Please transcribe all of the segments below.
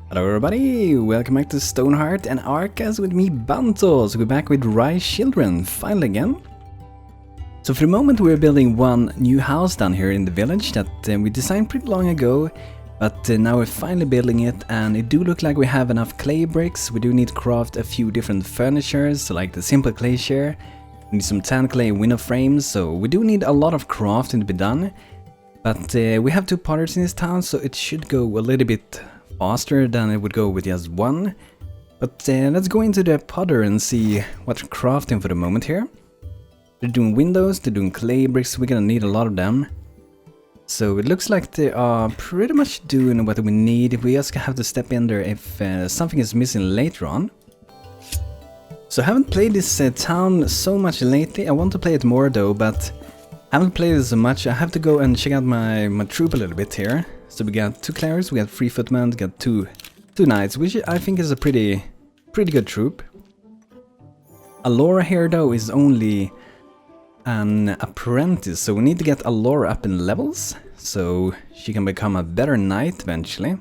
Hello everybody, welcome back to Stonehearth and Arkas with me, Banto. So we're back with Rayyas Children, finally again. So for the moment we're building one new house down here in the village that we designed pretty long ago. But now we're finally building it, and it do look like we have enough clay bricks. We do need to craft a few different furnitures, so like the simple clay chair. We need some tan clay window frames, so we do need a lot of crafting to be done. But we have 2 potters in this town, so it should go a little bit faster than it would go with just one. But let's go into the potter and see what's crafting for the moment here. They're doing windows, they're doing clay bricks, we're gonna need a lot of them. So it looks like they are pretty much doing what we need. We just have to step in there if something is missing later on. So I haven't played this town so much lately. I want to play it more though, but I haven't played it so much. I have to go and check out my troop a little bit here. So we got 2 clerics, we got 3 footmen, we got two knights, which I think is a pretty good troop. Alora here though is only an apprentice, so we need to get Alora up in levels, so she can become a better knight eventually.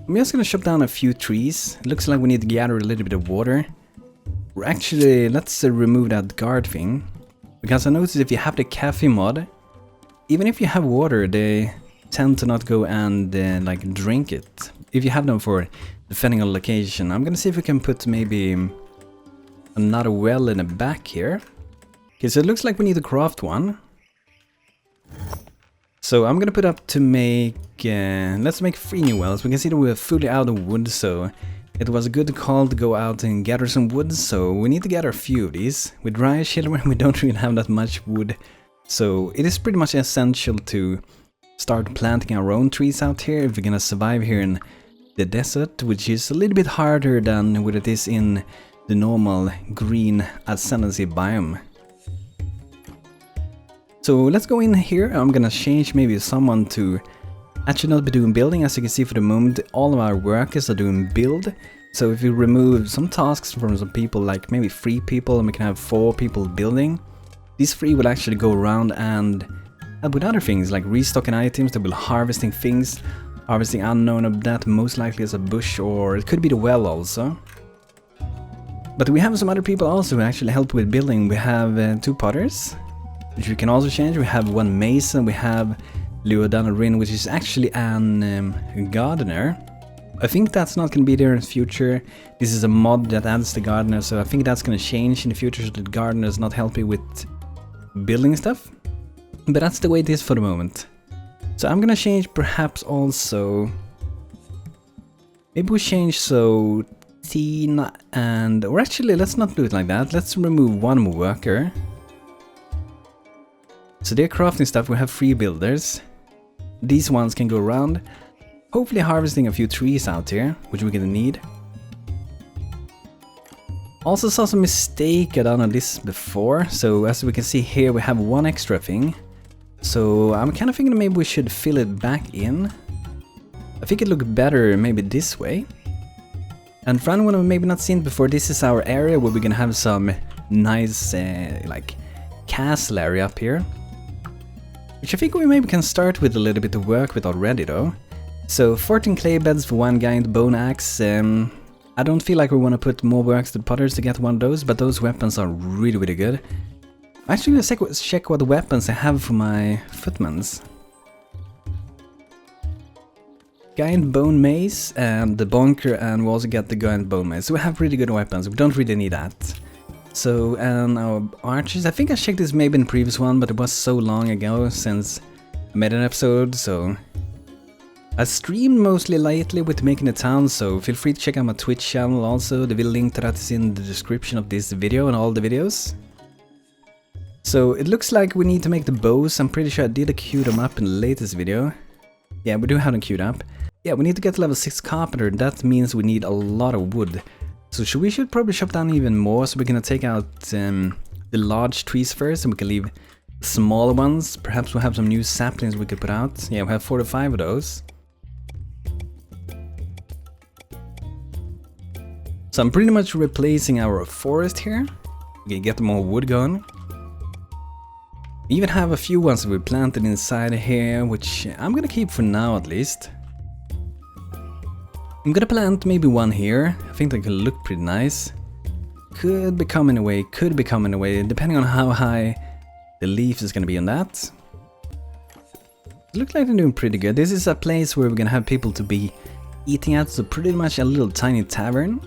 I'm just gonna chop down a few trees. It looks like we need to gather a little bit of water. We're actually, let's remove that guard thing, because I noticed if you have the cafe mod, even if you have water, they tend to not go and like drink it if you have them for defending a location. I'm gonna see if we can put maybe another well in the back here. Okay, so it looks like we need to craft one. So I'm gonna put up to make let's make 3 new wells. We can see that we're fully out of wood, so it was a good call to go out and gather some wood. So we need to gather a few of these. With Rayyas Children we don't really have that much wood, so it is pretty much essential to start planting our own trees out here if we're gonna survive here in the desert, which is a little bit harder than what it is in the normal green ascendancy biome. So let's go in here. I'm gonna change maybe someone to actually not be doing building. As you can see, for the moment all of our workers are doing build. So if we remove some tasks from some people, like maybe 3 people, and we can have 4 people building, these 3 will actually go around and help with other things like restocking items. They will harvesting things, harvesting unknown of that, most likely as a bush, or it could be the well also. But we have some other people also who actually help with building. We have 2 potters, which we can also change. We have 1 mason, we have Rin, which is actually an gardener. I think that's not going to be there in the future. This is a mod that adds the gardener, so I think that's going to change in the future so that the gardener is not helping with building stuff. But that's the way it is for the moment. So I'm gonna change perhaps also, maybe we change so Tina and, or actually let's not do it like that. Let's remove 1 more worker. So they're crafting stuff. We have 3 builders. These ones can go around, hopefully harvesting a few trees out here, which we're gonna need. Also saw some mistake I done on this before. So as we can see here, we have 1 extra thing. So I'm kind of thinking maybe we should fill it back in. I think it looked better maybe this way. And for anyone who maybe not seen it before, this is our area where we're gonna have some nice like castle area up here, which I think we maybe can start with a little bit of work with already though. So 14 clay beds for 1 giant bone axe. I don't feel like we want to put more works to the potters to get 1 of those, but those weapons are really good. Actually, let's check what weapons I have for my footmans. Giant bone mace and the bonker, and we also get the giant bone mace. So we have really good weapons. We don't really need that. So, and our archers, I think I checked this maybe in the previous one, but it was so long ago since I made an episode, so I streamed mostly lately with making a town, so feel free to check out my Twitch channel also. The link to that is in the description of this video and all the videos. So it looks like we need to make the bows. I'm pretty sure I did queue them up in the latest video. Yeah, we do have them queued up. Yeah, we need to get level 6 carpenter. That means we need a lot of wood. So we should probably chop down even more. So we're gonna take out the large trees first, and we can leave smaller ones. Perhaps we'll have some new saplings we could put out. Yeah, we have 45 of those. So I'm pretty much replacing our forest here. We can get more wood going. We even have a few ones that we planted inside here, which I'm gonna keep for now at least. I'm gonna plant maybe one here. I think that could look pretty nice. Could be coming away, depending on how high the leaf is gonna be on that. It looks like they're doing pretty good. This is a place where we're gonna have people to be eating at, so pretty much a little tiny tavern.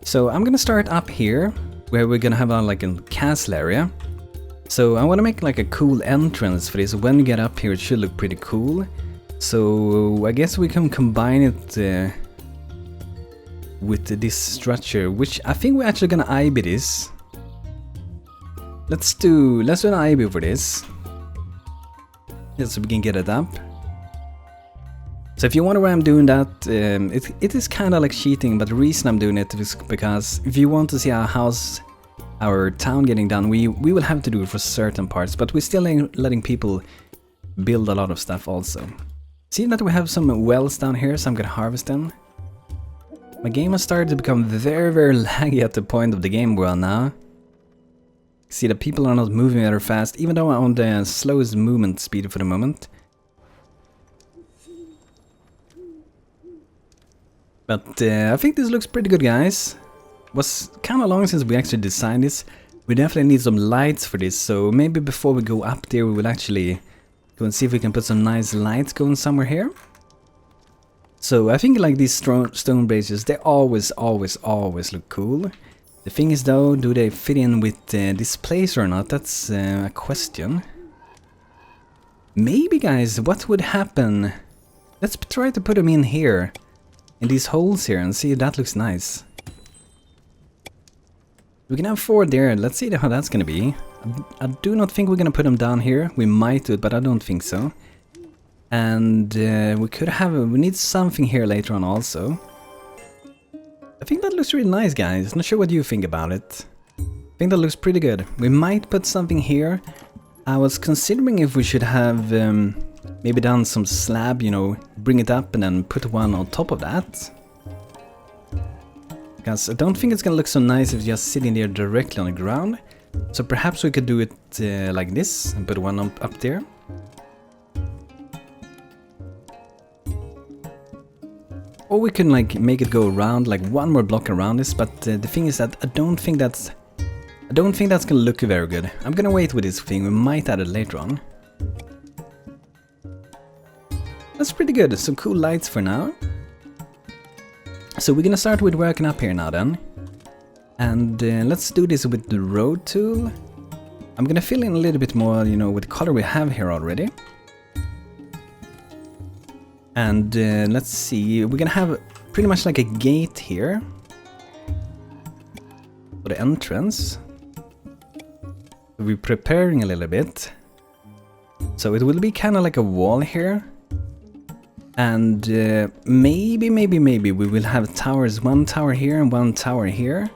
So I'm gonna start up here, where we're gonna have like a castle area. So I wanna make like a cool entrance for this. When you get up here, it should look pretty cool. So I guess we can combine it with this structure, which I think we're actually gonna IB this. Let's do an IB for this. Yes, so we can get it up. So if you wonder why I'm doing that, it is kind of like cheating, but the reason I'm doing it is because if you want to see our town getting done, we will have to do it for certain parts, but we're still letting people build a lot of stuff also. See that we have some wells down here, so I'm gonna harvest them. My game has started to become very, very laggy at the point of the game we're on now. See that people are not moving very fast, even though I'm on the slowest movement speed for the moment. But I think this looks pretty good, guys. Was kind of long since we actually designed this. We definitely need some lights for this, so maybe before we go up there we will actually go and see if we can put some nice lights going somewhere here. So I think like these stone braziers, they always look cool. The thing is though, do they fit in with this place or not? That's a question. Maybe, guys, what would happen? Let's try to put them in here. In these holes here and see if that looks nice. We can have 4 there, let's see how that's gonna be. I do not think we're gonna put them down here. We might do it, but I don't think so. And we need something here later on also. I think that looks really nice, guys. Not sure what you think about it. I think that looks pretty good. We might put something here. I was considering if we should have maybe done some slab, you know, bring it up and then put one on top of that. Because I don't think it's gonna look so nice if it's just sitting there directly on the ground. So perhaps we could do it like this and put one up there. Or we can like make it go around, like one more block around this, but the thing is that I don't think that's gonna look very good. I'm gonna wait with this thing, we might add it later on. That's pretty good, some cool lights for now. So we're gonna start with working up here now then. And let's do this with the road tool. I'm gonna fill in a little bit more, you know, with the color we have here already. And let's see, we're gonna have pretty much like a gate here for the entrance. We're preparing a little bit. So it will be kind of like a wall here. And maybe we will have towers, one tower here and one tower here.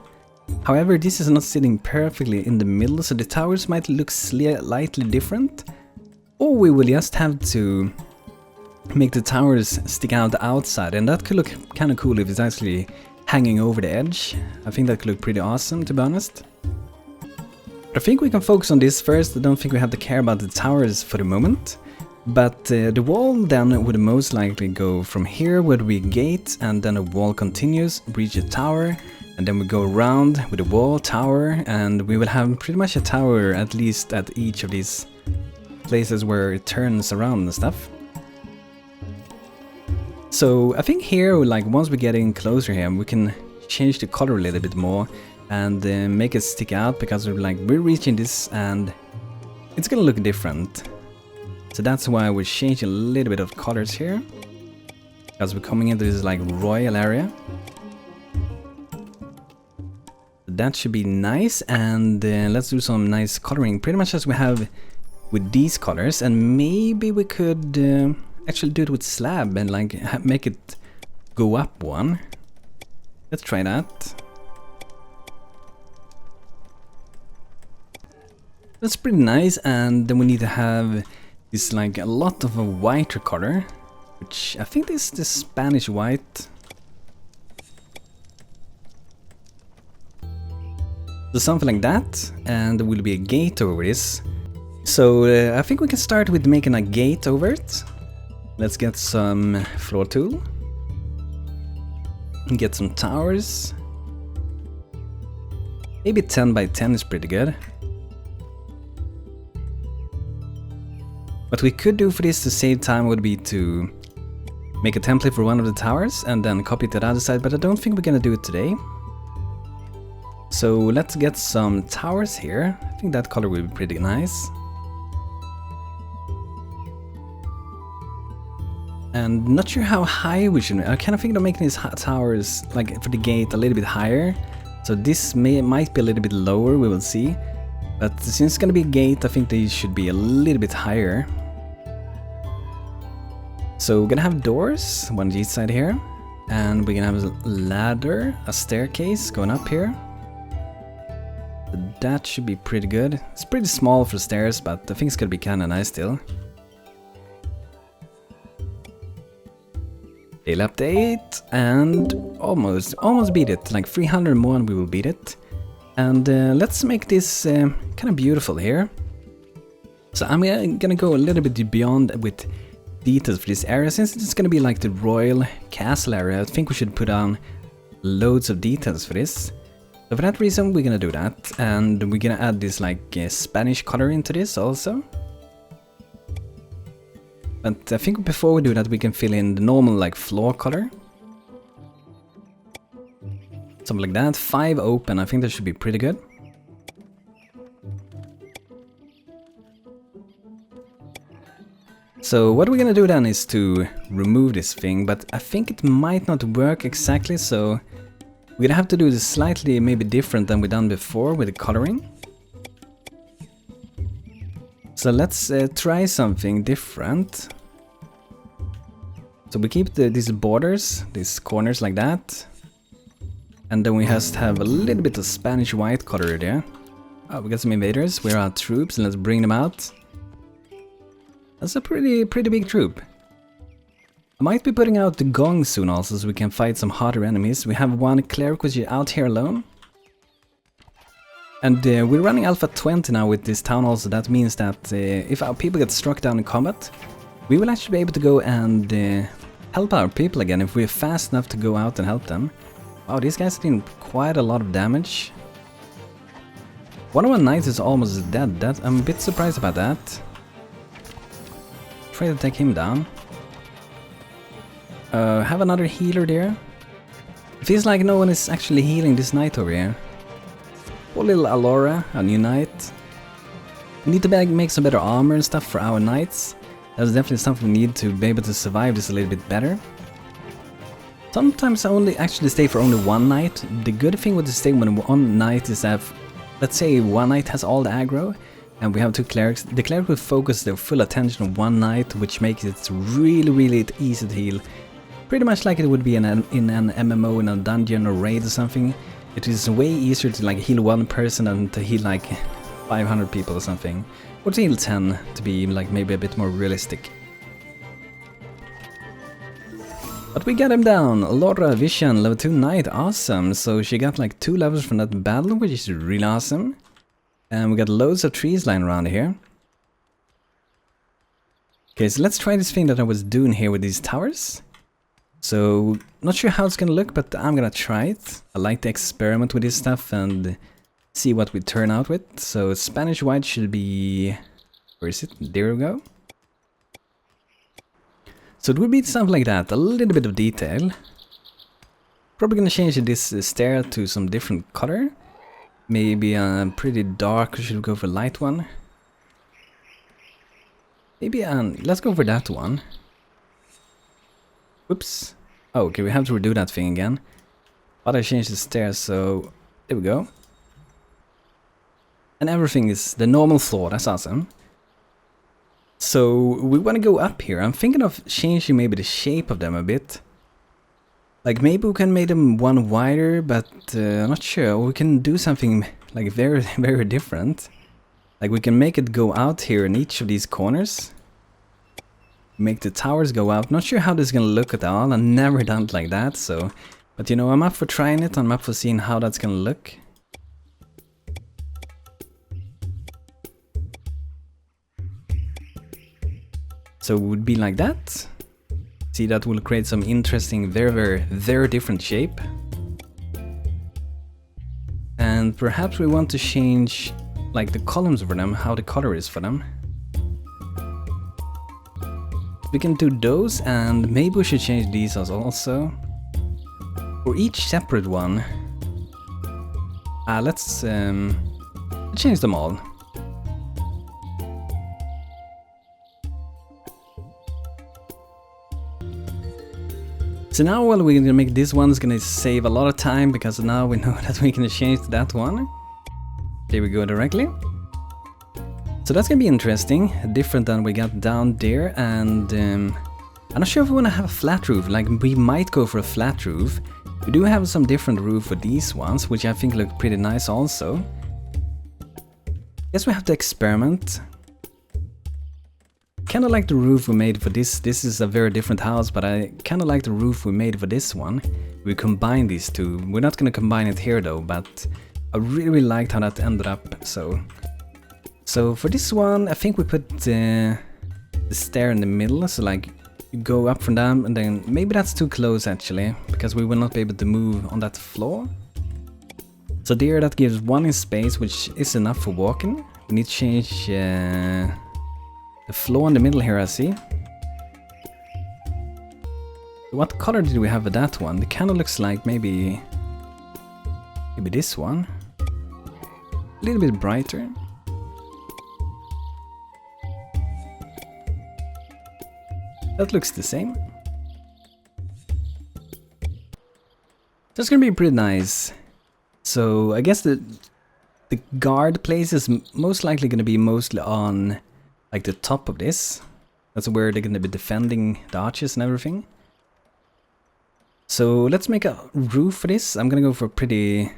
However, this is not sitting perfectly in the middle, so the towers might look slightly different. Or we will just have to make the towers stick out the outside, and that could look kind of cool if it's actually hanging over the edge. I think that could look pretty awesome, to be honest. But I think we can focus on this first. I don't think we have to care about the towers for the moment. But the wall then would most likely go from here where we gate, and then the wall continues, reach a tower, and then we go around with the wall, tower, and we will have pretty much a tower at least at each of these places where it turns around and stuff. So I think here, like once we get in closer here, we can change the color a little bit more and make it stick out, because we're reaching this and it's gonna look different. So that's why we change a little bit of colors here, because we're coming into this like royal area. That should be nice, and let's do some nice coloring, pretty much as we have with these colors, and maybe we could actually do it with slab and like make it go up one. Let's try that. That's pretty nice, and then we need to have this like a lot of a whiter color, which I think is the Spanish white. So something like that, and there will be a gate over this. So I think we can start with making a gate over it. Let's get some floor tool. and get some towers. Maybe 10 by 10 is pretty good. What we could do for this to save time would be to make a template for one of the towers and then copy it to the other side, but I don't think we're gonna do it today. So let's get some towers here. I think that color will be pretty nice. And not sure how high we should. I kind of think of making these towers, like for the gate, a little bit higher. So this might be a little bit lower, we will see. But since it's gonna be a gate, I think they should be a little bit higher. So we're gonna have doors, one on each side here. And we're gonna have a ladder, a staircase going up here. That should be pretty good. It's pretty small for stairs, but I think it's gonna be kinda nice still. Daily update, and almost beat it. Like 300 more and we will beat it. And let's make this kind of beautiful here. So I'm gonna go a little bit beyond with details for this area, since it's gonna be like the royal castle area. I think we should put on loads of details for this. So for that reason we're gonna do that, and we're gonna add this like Spanish color into this also. But I think before we do that we can fill in the normal like floor color. Something like that. 5 open, I think that should be pretty good. So what we're gonna do then is to remove this thing, but I think it might not work exactly, so we're gonna have to do this slightly maybe different than we done before with the coloring. So let's try something different. So we keep these borders, these corners like that. And then we just have a little bit of Spanish white color there. Oh, we got some invaders. Where are our troops? And let's bring them out. That's a pretty big troop. I might be putting out the gong soon also, so we can fight some harder enemies. We have one cleric which is out here alone. And we're running Alpha 20 now with this town also. That means that if our people get struck down in combat, we will actually be able to go and help our people again if we're fast enough to go out and help them. Wow, these guys are doing quite a lot of damage. One of our knights is almost dead. I'm a bit surprised about that. Try to take him down. Have another healer there. It feels like no one is actually healing this knight over here. Poor little Alora, a new knight. We need to make some better armor and stuff for our knights. That's definitely something we need to be able to survive this a little bit better. Sometimes I only actually stay for only one knight. The good thing with the stay when one knight is that, let's say one knight has all the aggro, and we have 2 clerics. The cleric will focus their full attention on one knight, which makes it really easy to heal. Pretty much like it would be in an MMO, in a dungeon or raid or something. It is way easier to like heal one person than to heal like 500 people or something. Or to heal 10 to be like maybe a bit more realistic. But we got him down. Laura Vision, level 2 knight, awesome. So she got like 2 levels from that battle, which is really awesome. And we got loads of trees lying around here. Okay, so let's try this thing that I was doing here with these towers. So, not sure how it's gonna look, but I'm gonna try it. I like to experiment with this stuff and see what we turn out with. So, Spanish white should be... where is it? There we go. So it would be something like that, a little bit of detail. Probably gonna change this stair to some different color. Maybe a pretty dark, should we go for a light one? Maybe, let's go for that one. Whoops. Oh, okay, we have to redo that thing again. But I changed the stairs, so there we go. And everything is the normal floor, that's awesome. So we want to go up here. I'm thinking of changing maybe the shape of them a bit. Like maybe we can make them one wider, but I'm not sure. We can do something like very different. Like we can make it go out here in each of these corners. Make the towers go out. Not sure how this is gonna look at all. I've never done it like that, so... But you know, I'm up for trying it. I'm up for seeing how that's gonna look. So it would be like that. See, that will create some interesting, very different shape. And perhaps we want to change like the columns for them, how the color is for them. We can do those, and maybe we should change these also. For each separate one. Let's change them all. So now, well, we're gonna make this one, is gonna save a lot of time, because now we know that we can change that one. There we go directly. So that's gonna be interesting, different than we got down there, and I'm not sure if we wanna have a flat roof. Like, we might go for a flat roof. We do have some different roof for these ones, which I think look pretty nice also. Guess we have to experiment. Kinda like the roof we made for this. This is a very different house, but I kinda like the roof we made for this one. We combine these two. We're not gonna combine it here though, but I really liked how that ended up. So for this one, I think we put the stair in the middle, so like you go up from them, and then maybe that's too close actually, because we will not be able to move on that floor. So there, that gives one in space, which is enough for walking. We need to change the floor in the middle here, I see. What color did we have for that one? It kind of looks like maybe this one. A little bit brighter. That looks the same. That's gonna be pretty nice. So I guess the guard place is most likely gonna be mostly on like the top of this. That's where they're gonna be defending the arches and everything. So let's make a roof for this. I'm gonna go for a pretty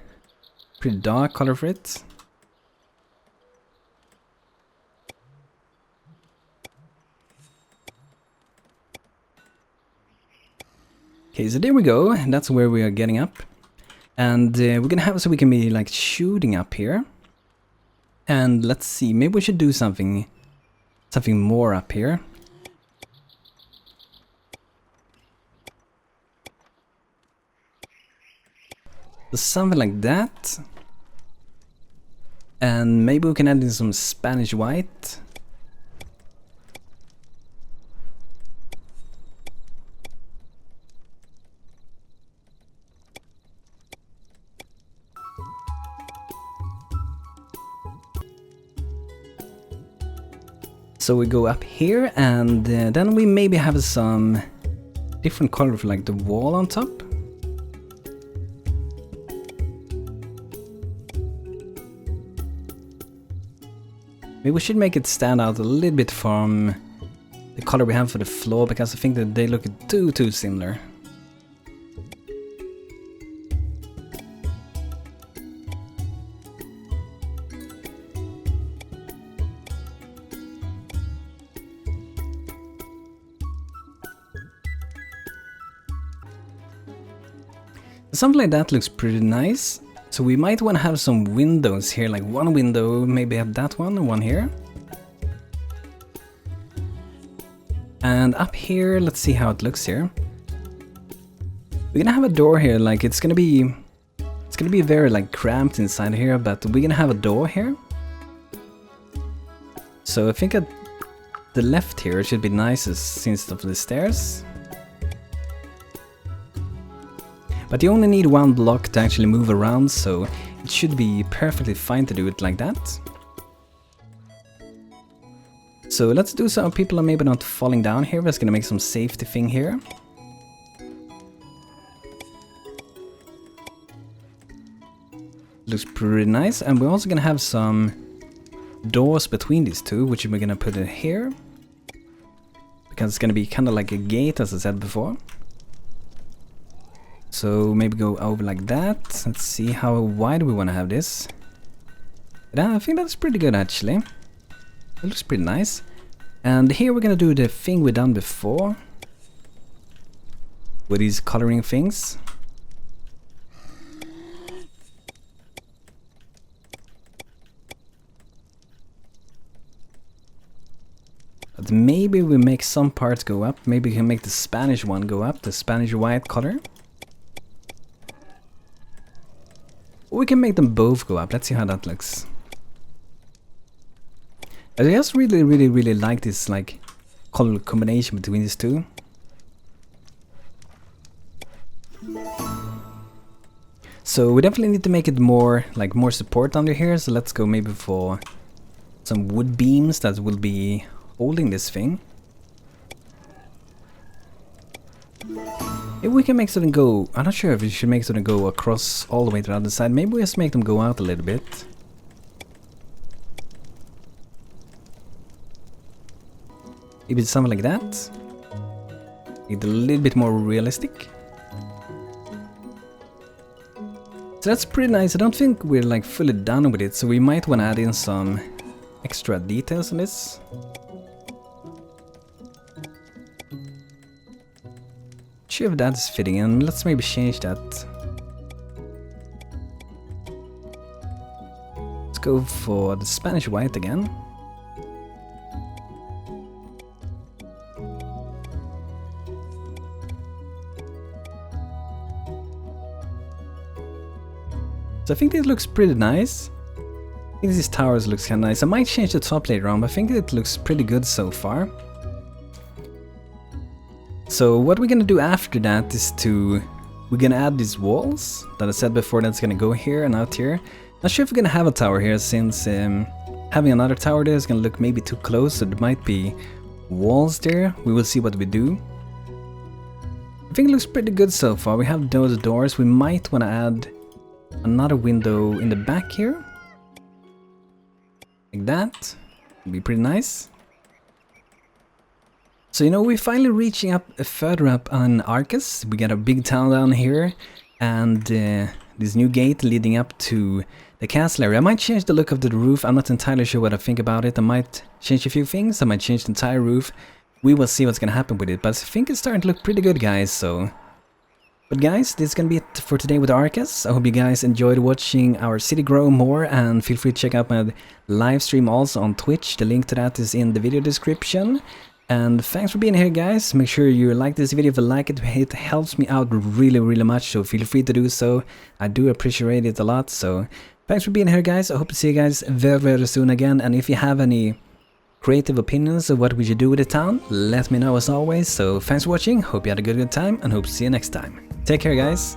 dark color for it. Okay, so there we go, and that's where we are getting up. And we're gonna have so we can be like shooting up here. And let's see, maybe we should do something more up here. So something like that. And maybe we can add in some Spanish white. So we go up here, and then we maybe have some different color for like the wall on top. Maybe we should make it stand out a little bit from the color we have for the floor, because I think that they look too similar. Something like that looks pretty nice. So we might want to have some windows here, like one window, maybe have that one and one here. And up here, let's see how it looks here. We're gonna have a door here, like it's gonna be very like cramped inside here, but we're gonna have a door here. So I think at the left here it should be nicest since of the stairs. But you only need one block to actually move around, so it should be perfectly fine to do it like that. So let's do so people are maybe not falling down here. We're just gonna make some safety thing here. Looks pretty nice, and we're also gonna have some doors between these two, which we're gonna put in here. Because it's gonna be kind of like a gate, as I said before. So maybe go over like that. Let's see how wide we want to have this. Yeah, I think that's pretty good actually. It looks pretty nice. And here we're gonna do the thing we done before. With these coloring things. But maybe we make some parts go up. Maybe we can make the Spanish one go up, the Spanish white color. Or we can make them both go up. Let's see how that looks. I just really like this like color combination between these two. So we definitely need to make it more like more support under here. So let's go maybe for some wood beams that will be holding this thing. If we can make something go, I'm not sure if we should make something go across all the way to the other side. Maybe we just make them go out a little bit. Maybe something like that. Make it a little bit more realistic. So that's pretty nice. I don't think we're like fully done with it, so we might want to add in some extra details on this. Sure if that's fitting in. Let's maybe change that. Let's go for the Spanish white again. So I think this looks pretty nice. I think these towers looks kind of nice. I might change the top later on, but I think it looks pretty good so far. So what we're gonna do after that is we're gonna add these walls that I said before that's gonna go here and out here. Not sure if we're gonna have a tower here, since having another tower there is gonna look maybe too close, so there might be walls there. We will see what we do. I think it looks pretty good so far. We have those doors. We might want to add another window in the back here. Like that. Would be pretty nice. So, you know, we're finally reaching up further up on Arkas. We got a big town down here, and this new gate leading up to the castle area. I might change the look of the roof. I'm not entirely sure what I think about it. I might change a few things. I might change the entire roof. We will see what's gonna happen with it, but I think it's starting to look pretty good, guys, so... But guys, this is gonna be it for today with Arkas. I hope you guys enjoyed watching our city grow more, and feel free to check out my live stream also on Twitch. The link to that is in the video description. And thanks for being here, guys. Make sure you like this video. If you like it, it helps me out really much, so feel free to do so. I do appreciate it a lot, so thanks for being here, guys. I hope to see you guys very soon again, and if you have any creative opinions of what we should do with the town, let me know as always. So thanks for watching, hope you had a good time, and hope to see you next time. Take care, guys.